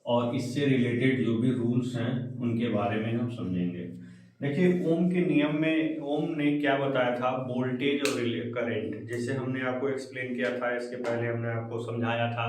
और इससे रिलेटेड जो भी रूल्स हैं उनके बारे में हम समझेंगे। देखिए, ओम के नियम में ओम ने क्या बताया था, वोल्टेज और करंट। जैसे हमने आपको एक्सप्लेन किया था, इसके पहले हमने आपको समझाया था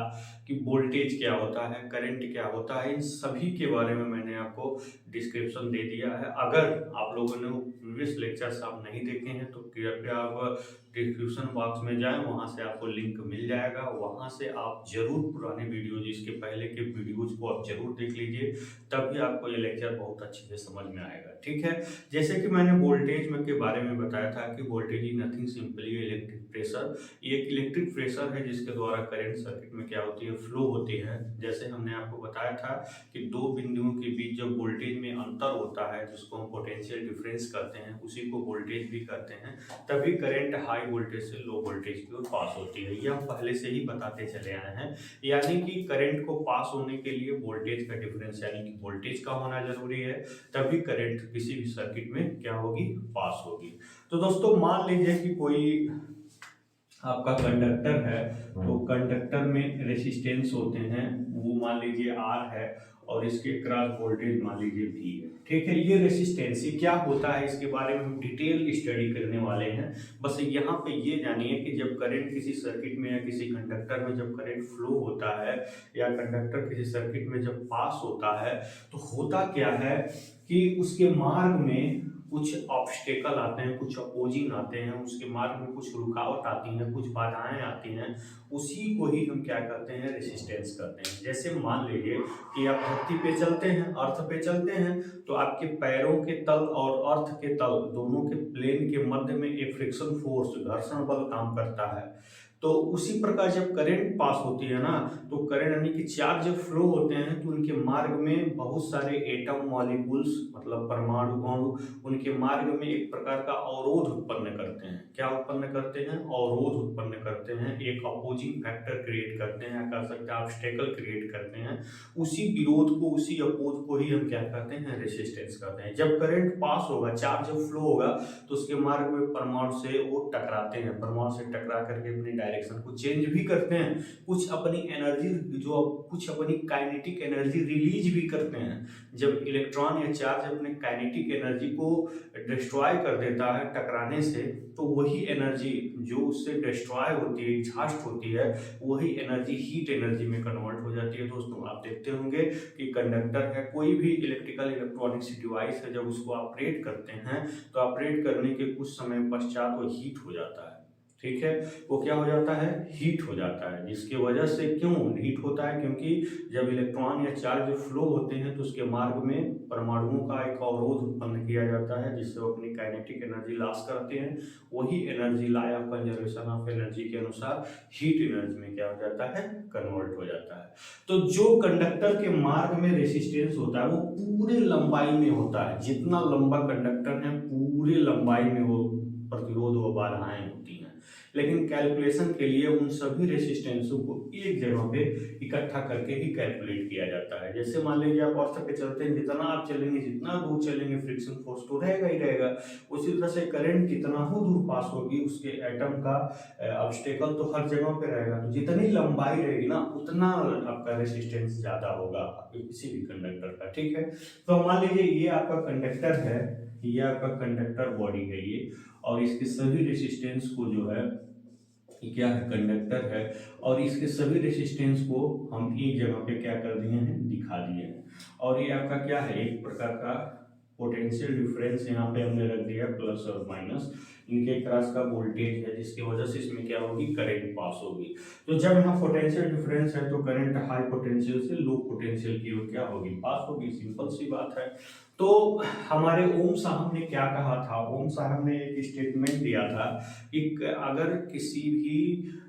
कि वोल्टेज क्या होता है, करंट क्या होता है, इन सभी के बारे में मैंने आपको डिस्क्रिप्शन दे दिया है। अगर आप लोगों ने वो प्रीवियस लेक्चर्स आप नहीं देखे हैं तो कृपया आप डिस्क्रिप्शन बॉक्स में जाएं, वहां से आपको लिंक मिल जाएगा। वहां से आप जरूर पुराने वीडियोज, इसके पहले के वीडियोज को आप जरूर देख लीजिए, तभी आपको ये लेक्चर बहुत अच्छे से समझ में आएगा। ठीक है, जैसे कि मैंने वोल्टेज में के बारे में बताया था कि voltage is nothing simply electric pressure. ये एक इलेक्ट्रिक प्रेशर है जिसके द्वारा करंट सर्किट में क्या होती है, फ्लो होती है। जैसे हमने आपको बताया था कि दो बिंदुओं के बीच जब वोल्टेज में अंतर होता है, जिसको हम पोटेंशियल डिफरेंस कहते हैं, उसी को वोल्टेज भी कहते हैं, तभी करंट हाई वोल्टेज से लो वोल्टेज की ओर पास होती है। ये हम पहले से ही बताते चले आए हैं। यानी कि करंट को पास होने के लिए वोल्टेज का डिफरेंस यानी कि वोल्टेज का होना जरूरी है, तभी करंट किसी भी सर्किट में क्या होगी, पास होगी। तो दोस्तों, मान लीजिए कि कोई आपका कंडक्टर है, तो कंडक्टर में रेसिस्टेंस होते हैं, वो मान लीजिए R है और इसके क्रॉस वोल्टेज मान लीजिए V है। ठीक है, ये रेसिस्टेंस ये क्या होता है, इसके बारे में हम डिटेल स्टडी करने वाले हैं। बस यहाँ पे ये जानिए कि जब करंट किसी सर्किट में या किसी कंडक्टर में जब करंट फ्लो होता है या कंडक्टर किसी सर्किट में जब पास होता है, तो होता क्या है कि उसके मार्ग में कुछ ऑब्स्टेकल आते हैं, कुछ अपोजिंग आते हैं, उसके मार्ग में कुछ रुकावट आती है, कुछ बाधाएं आती हैं, उसी को ही हम क्या कहते हैं, रेसिस्टेंस कहते हैं। जैसे मान लीजिए कि आप धरती पे चलते हैं, अर्थ पे चलते हैं, तो आपके पैरों के तल और अर्थ के तल दोनों के प्लेन के मध्य में एक फ्रिक्शन फोर्स, घर्षण बल काम करता है। तो उसी प्रकार जब करंट पास होती है ना, तो करंट यानी कि चार्ज जब फ्लो होते हैं तो उनके मार्ग में बहुत सारे एटम मॉलिक्यूल्स, मतलब परमाणु अणु, उनके मार्ग में एक प्रकार का अवरोध उत्पन्न करते हैं। क्या उत्पन्न करते हैं, अवरोध उत्पन्न करते हैं, एक अपोजिंग फैक्टर क्रिएट करते हैं, कह सकते हैं ऑब्स्टेकल क्रिएट करते हैं। उसी विरोध को, उसी अपोज को ही हम क्या कहते हैं, रेसिस्टेंस कहते हैं। जब करंट पास होगा, चार्ज जब फ्लो होगा, तो उसके मार्ग में परमाणु से वो टकराते हैं, परमाणु से टकरा करके अपनी डायरेक्शन को चेंज भी करते हैं, कुछ अपनी एनर्जी, जो कुछ अपनी काइनेटिक एनर्जी रिलीज भी करते हैं। जब इलेक्ट्रॉन या चार्ज अपने काइनेटिक एनर्जी को डिस्ट्रॉय कर देता है टकराने से, तो वही एनर्जी जो उससे डिस्ट्रॉय होती है, एग्जॉस्ट होती है, वही एनर्जी हीट एनर्जी में कन्वर्ट हो जाती है। दोस्तों, आप देखते होंगे कि कंडक्टर है, कोई भी इलेक्ट्रिकल इलेक्ट्रॉनिक्स डिवाइस है, जब उसको ऑपरेट करते हैं तो ऑपरेट करने के कुछ समय पश्चात वो हीट हो जाता है। ठीक है, वो क्या हो जाता है, हीट हो जाता है। जिसकी वजह से क्यों हीट होता है, क्योंकि जब इलेक्ट्रॉन या चार्ज फ्लो होते हैं तो उसके मार्ग में परमाणुओं का एक अवरोध उत्पन्न किया जाता है, जिससे वो अपनी काइनेटिक एनर्जी लॉस करते हैं। वही energy law of conservation of energy के अनुसार हीट एनर्जी में क्या हो जाता है, कन्वर्ट हो जाता है। तो जो कंडक्टर के मार्ग में रेसिस्टेंस होता है वो पूरे लंबाई में होता है। जितना लंबा कंडक्टर है, पूरे लंबाई में वो प्रतिरोध व बाधाएं होती हैं। लेकिन कैलकुलेशन के लिए उन सभी रेसिस्टेंसों को एक जगह पे इकट्ठा करके ही कैलकुलेट किया जाता है। जैसे मान लीजिए आप अर्थ पे चलते हैं, जितना आप चलेंगे, जितना दूर चलेंगे, फ्रिक्शन फोर्स तो रहेगा ही रहेगा। उसी तरह से करंट जितना हो दूर पास होगी, उसके एटम का ऑब्स्टेकल तो हर जगह पे रहेगा। तो जितनी लंबाई रहेगी ना, उतना आपका रेसिस्टेंस ज्यादा होगा किसी भी कंडक्टर का। ठीक है, तो मान लीजिए ये आपका कंडक्टर है, ये आपका कंडक्टर बॉडी है ये, और इसके सभी रेसिस्टेंस को जो है, ये क्या है, कंडक्टर है, और इसके सभी रेसिस्टेंस को हम एक जगह पे क्या कर दिए हैं, दिखा दिए हैं। और ये आपका क्या है, एक प्रकार का पोटेंशियल डिफरेंस यहाँ पे हमने रख दिया, प्लस और माइनस, इनके क्रॉस का वोल्टेज है, जिसकी वजह से इसमें क्या होगी, करंट पास होगी। तो जब यहाँ पोटेंशियल डिफरेंस है तो करंट हाई पोटेंशियल से लो पोटेंशियल की ओर क्या होगी, पास होगी। सिंपल सी बात है। तो हमारे ओम साहब ने क्या कहा था, ओम साहब ने एक स्टेटमेंट दिया था कि अगर किसी भी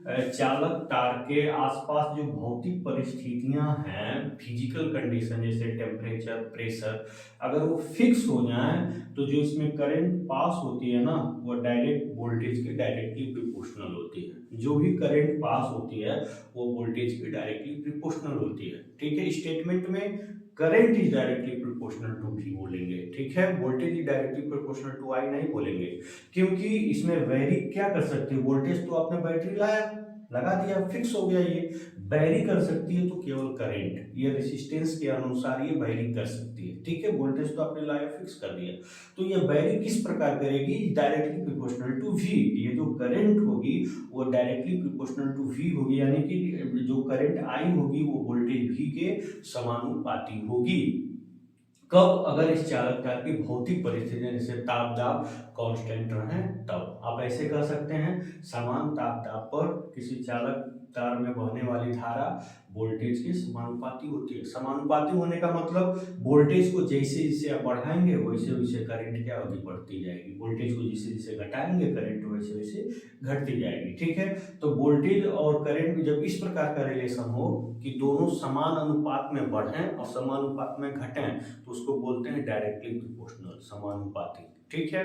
चालक तार के आसपास जो भौतिक परिस्थितियां हैं, फिजिकल कंडीशन जैसे टेम्परेचर, प्रेशर, अगर वो फिक्स हो जाए, तो जो इसमें करंट पास होती है ना, वो डायरेक्ट वोल्टेज के डायरेक्टली प्रोपोर्शनल होती है। जो भी करंट पास होती है वो वोल्टेज के डायरेक्टली प्रोपोर्शनल होती है। ठीक है, स्टेटमेंट में current is directly proportional to भी बोलेंगे। ठीक है, voltage is directly proportional to I नहीं बोलेंगे, क्योंकि इसमें वेरी क्या कर सकते हैं, वोल्टेज तो आपने बैटरी लाया, लगा दिया, फिक्स हो गया। ये वैरी कर सकती है तो केवल करंट, ये रेसिस्टेंस के अनुसार ये वैरी कर सकती है, ठीक है। वोल्टेज तो आपने लाया, फिक्स कर दिया। तो ये वैरी किस प्रकार करेगी, डायरेक्टली प्रोपोर्शनल टू वी। ये जो करंट होगी वो डायरेक्टली प्रोपोर्शनल टू वी होगी, यानी कि जो करंट आई होगी वो वोल्टेज वी के समानुपाती होगी। कब, अगर इस चालक तार की भौतिक परिस्थितियां जैसे ताप दाब कांस्टेंट रहे तब। आप ऐसे कह सकते हैं, समान ताप दाब पर किसी चालक तार में बहने वाली धारा वोल्टेज के समानुपाती होती है। समानुपाती होने का मतलब वोल्टेज को जैसे जैसे आप बढ़ाएंगे वैसे वैसे करंट क्या होगी, बढ़ती जाएगी। वोल्टेज को जैसे जैसे घटाएंगे करंट वैसे वैसे घटती जाएगी, ठीक है। तो वोल्टेज और करंट में जब इस प्रकार का रिलेशन हो कि दोनों समान अनुपात में बढ़ें और समान अनुपात में घटें, तो उसको बोलते हैं डायरेक्टली प्रोपोर्शनल, समानुपाती, ठीक है।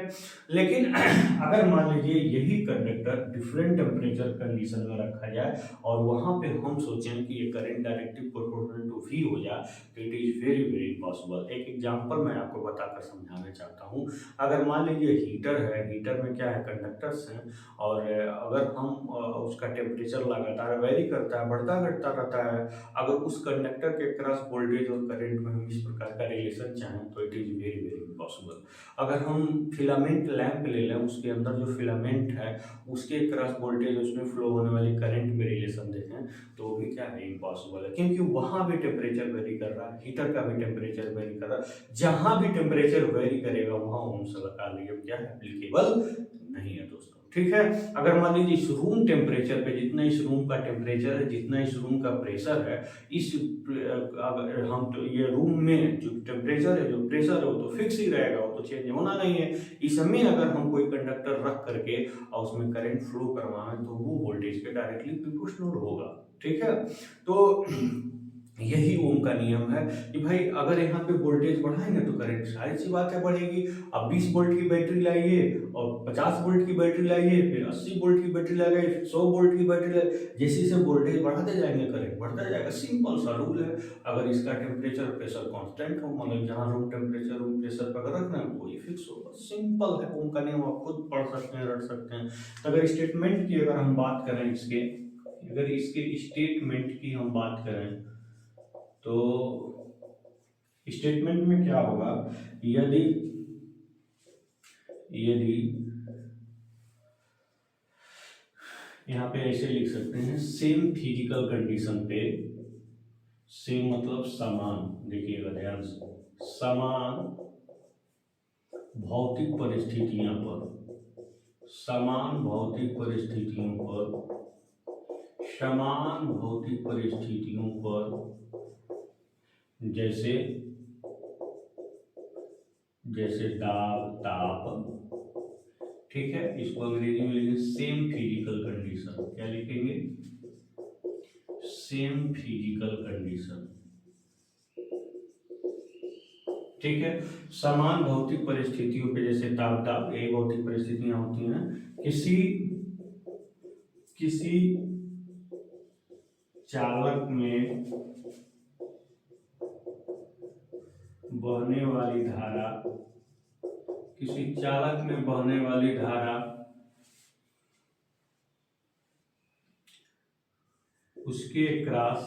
लेकिन अगर मान लीजिए यही कंडक्टर डिफरेंट टेम्परेचर कंडीशन में रखा जाए और वहां पे हम सोचें कि ये current directly proportional to V हो जाए, तो it is very very impossible. एक एग्जांपल मैं आपको बताकर समझाना चाहता हूँ। अगर मान लीजिए हीटर है, हीटर में क्या है, कंडक्टर्स हैं, और अगर हम उसका टेम्परेचर लगातार वेरी करता है, बढ़ता घटता रहता है, अगर उस कंडक्टर के क्रॉस वोल्टेज और करंट में हम इस प्रकार का रिलेशन चाहें तो it is very very impossible. अगर हम फिलामेंट लैंप ले लें, उसके अंदर जो फिलामेंट है उसके क्रॉस वोल्टेज, उसमें फ्लो होने वाली करंट में रिलेशन देखें तो वो भी क्या है, इम्पॉसिबल है। क्योंकि वहां भी टेम्परेचर वेरी कर रहा है, हीटर का भी टेम्परेचर वेरी कर रहा है, जहां भी टेम्परेचर वेरी करेगा वहां ओम्स लगा लिए क्या है, एप्लीकेबल नहीं है दोस्तों, ठीक है। अगर मान लीजिए इस रूम टेम्परेचर पे, जितना इस रूम का टेम्परेचर है, जितना इस रूम का प्रेशर है, इस अगर हम तो ये रूम में जो टेम्परेचर है, जो प्रेशर है, वो तो फिक्स ही रहेगा, वो तो चेंज होना नहीं है। इसमें अगर हम कोई कंडक्टर रख करके और उसमें करंट फ्लो करवाएं तो वो वोल्टेज के डायरेक्टली प्रोपोर्शनल होगा, ठीक है। तो यही ओम का नियम है कि भाई अगर यहाँ पे वोल्टेज बढ़ाएंगे तो करंट सारी सी बात है बढ़ेगी। अब 20 वोल्ट की बैटरी लाइए और 50 वोल्ट की बैटरी लाइए, फिर 80 वोल्ट की बैटरी लगाइए, फिर 100 वोल्ट की बैटरी लाइए, जैसे जैसे वोल्टेज बढ़ाते जाएंगे करंट बढ़ता जाएगा। सिंपल सा रूल है। अगर इसका टेम्परेचर प्रेशर कांस्टेंट हो, मतलब जहाँ रूम टेम्परेचर रूम प्रेशर पर अगर रखना है तो ये फिक्स होगा। सिंपल है, ओम का नियम आप खुद पढ़ सकते हैं, रट सकते हैं। तो अगर स्टेटमेंट की अगर हम बात करें, इसके अगर इसके स्टेटमेंट की हम बात करें तो स्टेटमेंट में क्या होगा, यदि यदि यहां पे ऐसे लिख सकते हैं, सेम फिजिकल कंडीशन पे, सेम मतलब समान, देखिएगा ध्यान से, समान भौतिक परिस्थितियों पर, समान भौतिक परिस्थितियों पर, समान भौतिक परिस्थितियों पर, जैसे जैसे दाब ताप, ठीक है। इसको अंग्रेजी में लिखेंगे सेम फिजिकल कंडीशन, क्या लिखेंगे, सेम फिजिकल कंडीशन, ठीक है। समान भौतिक परिस्थितियों पे, जैसे ताप दाब, यही भौतिक परिस्थितियां होती हैं। किसी किसी चालक में बहने वाली धारा, किसी चालक में बहने वाली धारा उसके क्रॉस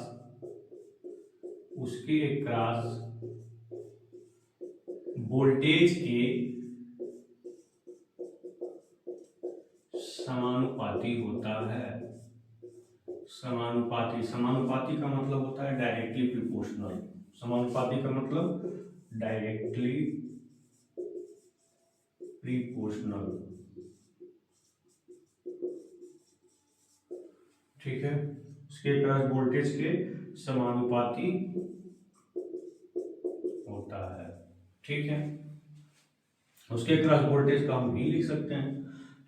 वोल्टेज के समानुपाती होता है। समानुपाती, समानुपाती का मतलब होता है डायरेक्टली प्रोपोर्शनल। समानुपाती का मतलब डायरेक्टली प्रोपोर्शनल, ठीक है। उसके क्रॉस वोल्टेज के समानुपाती होता है, ठीक है। उसके क्रॉस वोल्टेज का हम भी लिख सकते हैं,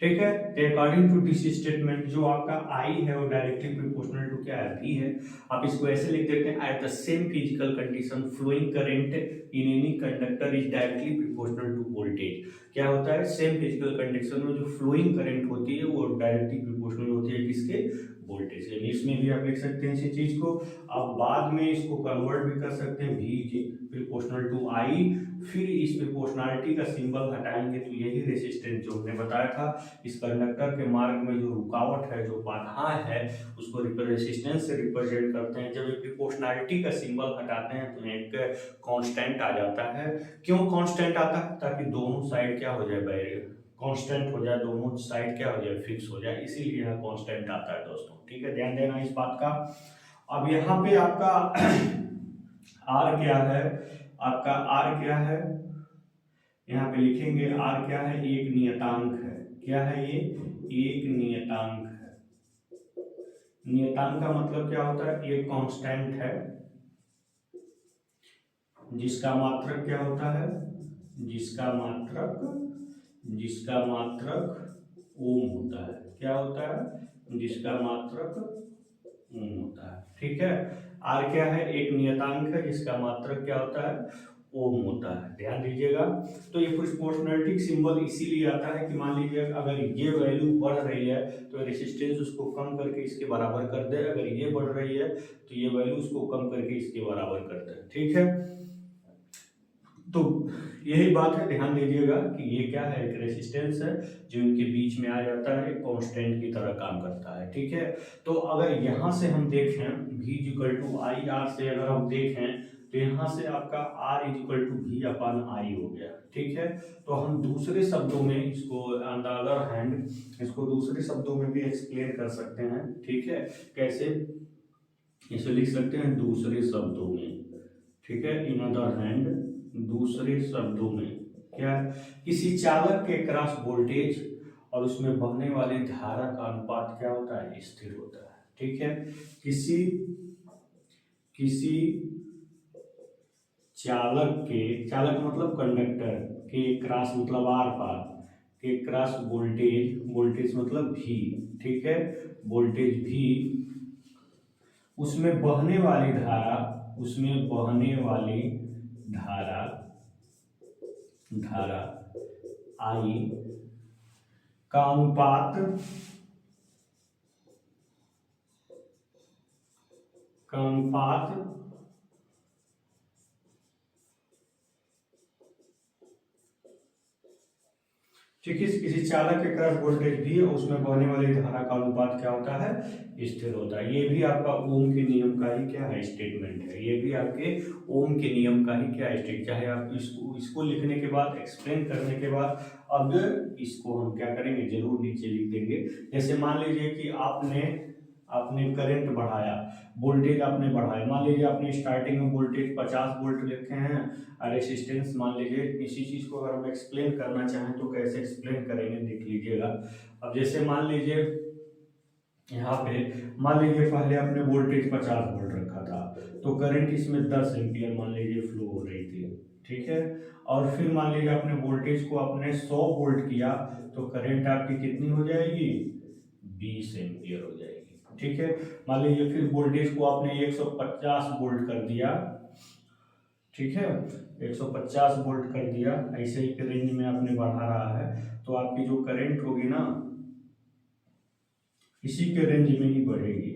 ठीक है। अकॉर्डिंग टू दिस स्टेटमेंट जो आपका आई है वो डायरेक्टली प्रोपोर्शनल टू क्या है, वी है। आप इसको ऐसे लिख देते हैं, at the same physical condition flowing current in any conductor is directly proportional to voltage. क्या होता है, सेम फिजिकल कंडीशन में जो फ्लोइंग करंट होती है वो डायरेक्टली प्रोपोर्शनल होती है किसके, वोल्टेज के। इसमें भी आप लिख सकते हैं इसी चीज को। आप बाद में इसको कन्वर्ट भी कर सकते हैं, वी प्रोपोर्शनल टू आई, फिर इस प्रोपोर्शनलिटी का सिंबल हटाएंगे तो यही रेसिस्टेंस जो हमने बताया था, इस कंडक्टर के मार्ग में जो रुकावट है, जो बाधा है, उसको रेसिस्टेंस से रिप्रेजेंट करते हैं। जब ये प्रोपोर्शनलिटी का सिंबल हटाते हैं तो एक कांस्टेंट आ जाता है। क्यों कांस्टेंट आता है? ताकि दोनों साइड क्या हो जाए, बैरियर कांस्टेंट हो जाए, दोनों साइड क्या हो जाए, फिक्स हो जाए, इसीलिए यह कांस्टेंट आता है दोस्तों। ठीक है, ध्यान देना इस बात का। अब यहाँ पे आपका आर क्या है, आपका आर क्या है, यहाँ पे लिखेंगे आर क्या है, एक नियतांक है। क्या है ये? एक नियतांक है। नियतांक का मतलब क्या होता है? एक कांस्टेंट है जिसका मात्रक क्या होता है, जिसका मात्रक ओम होता है। क्या होता है? जिसका मात्रक ओम होता है। ठीक है, आर क्या है? एक नियतांक है जिसका मात्रक क्या होता है, ओम होता है। ध्यान दीजिएगा। तो ये प्रोपोर्शनलिटी सिंबल इसीलिए आता है कि मान लीजिए अगर ये वैल्यू बढ़ रही है तो रेसिस्टेंस उसको कम करके इसके बराबर कर दे, अगर ये बढ़ रही है तो ये वैल्यू उसको कम करके इसके बराबर कर दे। ठीक है, तो यही बात है, ध्यान दीजिएगा कि ये क्या है, एक रेसिस्टेंस है जो इनके बीच में आ जाता है, कांस्टेंट की तरह काम करता है। ठीक है, तो अगर यहाँ से हम देखें V equal to I R से अगर हम देखें तो यहाँ से आपका R equal to V upon I हो गया। ठीक है, तो हम दूसरे शब्दों में इसको ऑन द अदर हैंड इसको दूसरे शब्दों में भी एक्सप्लेन कर सकते हैं। ठीक है, कैसे? इसे लिख सकते हैं दूसरे शब्दों में। ठीक है, इन अदर हैंड दूसरे शब्दों में क्या, किसी चालक के क्रॉस वोल्टेज और उसमें बहने वाली धारा का अनुपात क्या होता है, स्थिर होता है। ठीक है, किसी चालक मतलब कंडक्टर के क्रॉस मतलब आर पार के क्रॉस वोल्टेज मतलब भी। ठीक है, वोल्टेज भी, उसमें बहने वाली धारा आई का अनुपात ठीक है, किसी चालक के क्रॉस वोल्टेज भी और उसमें बहने वाली धारा का अनुपात क्या होता है, स्थिर होता है। ये भी आपका ओम के नियम का ही क्या है, स्टेटमेंट है। ये भी आपके ओम के नियम का ही क्या स्टेट, चाहे आप इसको लिखने के बाद, एक्सप्लेन करने के बाद, अब इसको हम क्या करेंगे, जरूर नीचे लिख देंगे। जैसे मान लीजिए कि आपने करंट बढ़ाया, वोल्टेज आपने बढ़ाया, मान लीजिए आपने स्टार्टिंग में वोल्टेज 50 वोल्ट लिखे हैं और रेसिस्टेंस मान लीजिए, इसी चीज को अगर हम एक्सप्लेन करना चाहें तो कैसे एक्सप्लेन करेंगे, देख लीजिएगा। अब जैसे मान लीजिए यहाँ पे मान लीजिए पहले आपने वोल्टेज 50 वोल्ट रखा था तो करंट इसमें 10 एम्पियर मान लीजिए फ्लो हो रही थी। ठीक है, और फिर मान लीजिए आपने वोल्टेज को आपने 100 वोल्ट किया तो करंट आपकी कितनी हो जाएगी, 20 एम्पियर हो जाएगी। ठीक है, मान लीजिए फिर वोल्टेज को आपने 150 वोल्ट कर दिया। ठीक है, 150 वोल्ट कर दिया, ऐसे ही रेंज में आपने बढ़ा रहा है तो आपकी जो करंट होगी ना इसी के रेंज में ही बढ़ेगी।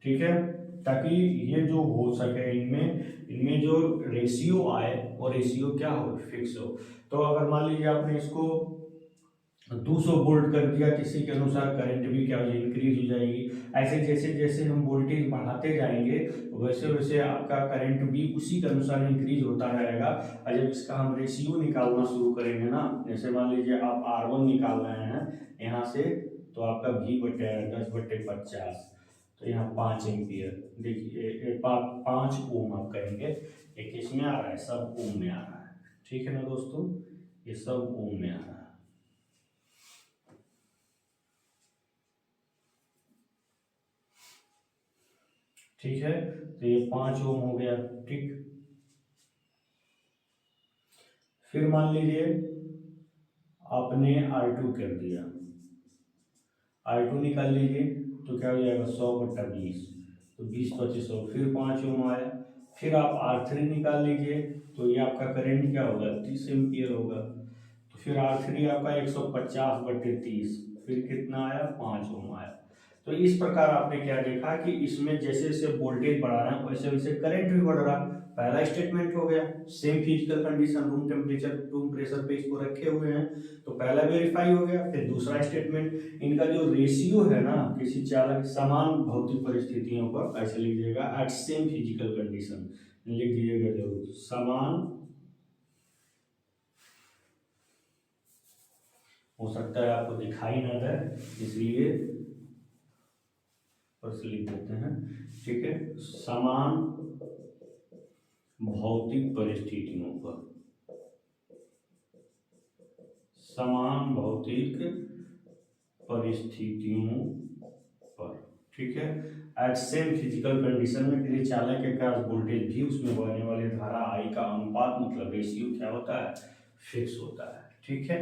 ठीक है, ताकि ये जो हो सके इनमें जो रेशियो आए और रेशियो क्या हो, फिक्स हो। तो अगर मान लीजिए आपने इसको 200 वोल्ट कर दिया, किसी के अनुसार करंट भी क्या हो जाएगी, इंक्रीज हो जाएगी। ऐसे जैसे जैसे हम वोल्टेज बढ़ाते जाएंगे वैसे वैसे आपका करंट भी उसी के अनुसार इंक्रीज होता रहेगा। और जब इसका हम रेशियो निकालना शुरू करेंगे ना, जैसे मान लीजिए आप R1 निकाल रहे हैं यहाँ से, तो आपका V/10/50, तो यहाँ 5 एम्पियर, देखिए 5 ओम आप करेंगे, एक इसमें आ रहा है, सब ओम में आ रहा है। ठीक है ना दोस्तों, ये सब ओम में आ रहा है। ठीक है, तो ये 5 ओम हो गया। ठीक, फिर मान लीजिए आपने R2 कर दिया, R2 निकाल लीजिए तो क्या हो जाएगा, 100/20, तो 20/25, फिर 5 ओम आया। फिर आप R3 निकाल लीजिए तो ये आपका करंट क्या होगा, 30 एम्पियर होगा। तो फिर R3 आपका 150/30, फिर कितना आया, 5 ओम आया। तो इस प्रकार आपने क्या देखा कि इसमें जैसे जैसे वोल्टेज बढ़ा रहे हैं वैसे वैसे करंट भी बढ़ रहा, पहला स्टेटमेंट हो गया, same physical condition, room temperature, room pressure पे इसको रखे हुए हैं, तो पहला वेरीफाई हो गया। फिर दूसरा स्टेटमेंट, इनका जो रेशियो है ना किसी चालक समान भौतिक परिस्थितियों पर, ऐसे लिखिएगा एट सेम फिजिकल कंडीशन, लिख दीजिएगा जरूर, समान, हो सकता है आपको दिखाई ना दे इसलिए लिख देते हैं, ठीक है, समान भौतिक परिस्थितियों पर, समान भौतिक परिस्थितियों पर, ठीक है, एट सेम फिजिकल कंडीशन में किसी चालक के पास वोल्टेज भी उसमें बहने वाली धारा आई का अनुपात मतलब रेशियो क्या होता है, फिक्स होता है, ठीक है।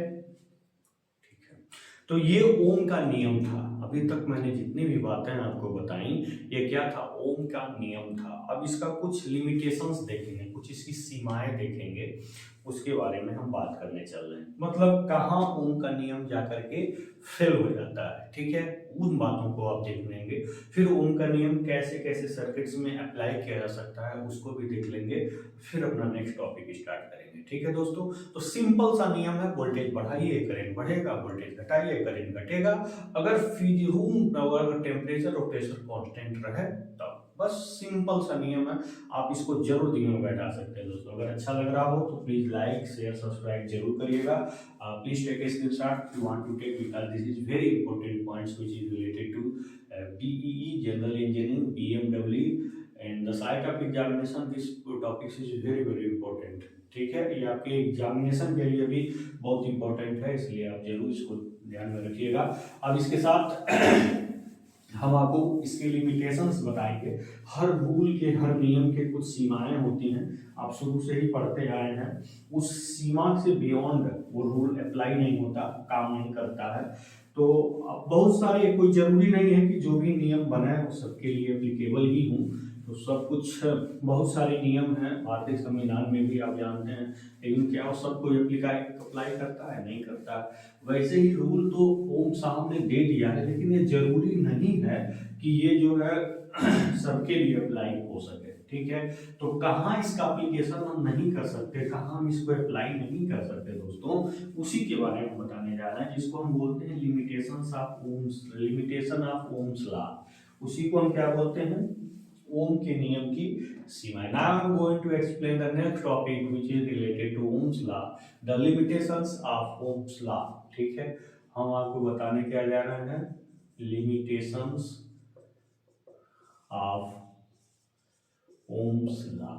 तो ये ओम का नियम था। अभी तक मैंने जितनी भी बातें आपको बताई ये क्या था, ओम का नियम था। अब इसका कुछ लिमिटेशंस देखेंगे, कुछ इसकी सीमाएं देखेंगे, उसके बारे में हम बात करने चल रहे हैं। मतलब कहाँ ओम का नियम जाकर के फेल हो जाता है, ठीक है, उन बातों को आप देख लेंगे। फिर ओम का नियम कैसे कैसे सर्किट्स में अप्लाई किया जा सकता है उसको भी देख लेंगे, फिर अपना नेक्स्ट टॉपिक स्टार्ट करेंगे, ठीक है दोस्तों। तो सिंपल सा नियम है, वोल्टेज बढ़ाइए करंट बढ़ेगा, वोल्टेज घटाइए करंट घटेगा। अगर रूम अगर टेम्परेचर और प्रेशर कांस्टेंट रहे तब, बस सिंपल सा नियम है। आप इसको जरूर दिमाग में बैठा सकते हैं दोस्तों। अगर अच्छा लग रहा हो तो प्लीज लाइक शेयर सब्सक्राइब जरूर करिएगा। Please take a screenshot, you want to take, because this is very important points which is related to BEE general engineering, BMW and the site of examination. This topics is very very important, ठीक है, ये आपके examination के लिए भी बहुत important है, इसलिए आप जरूर इसको ध्यान में रखिएगा। अब इसके साथ हम आपको इसके लिमिटेशंस बताएंगे। हर रूल के, हर नियम के कुछ सीमाएं होती हैं, आप शुरू से ही पढ़ते आए हैं। उस सीमा से बियॉन्ड वो रूल अप्लाई नहीं होता, काम नहीं करता है। तो बहुत सारे, कोई जरूरी नहीं है कि जो भी नियम बने वो सबके लिए एप्लीकेबल ही हों। तो सब कुछ, बहुत सारे नियम हैं भारतीय संविधान में भी, आप जानते हैं, लेकिन क्या वो सब कोई अप्लाई करता है, नहीं करता। वैसे ही रूल तो ओम साहब ने दे दिया है, लेकिन ये जरूरी नहीं है कि ये जो है सबके लिए अप्लाई हो सके, ठीक है। तो कहाँ इसका एप्लीकेशन हम नहीं कर सकते, कहाँ हम इसको अप्लाई नहीं कर सकते दोस्तों, उसी के बारे में बताने जा रहे हैं, जिसको हम बोलते हैं limitations of Ohm's, limitation of Ohm's law. उसी को हम क्या बोलते हैं, ओम के नियम की सीमाएं। Now I am going to explain the next topic which is related to Ohm's law, the limitations of Ohm's law, ठीक है। हम आपको बताने क्या जा रहे हैं, लिमिटेशंस ऑफ ओम्स लॉ।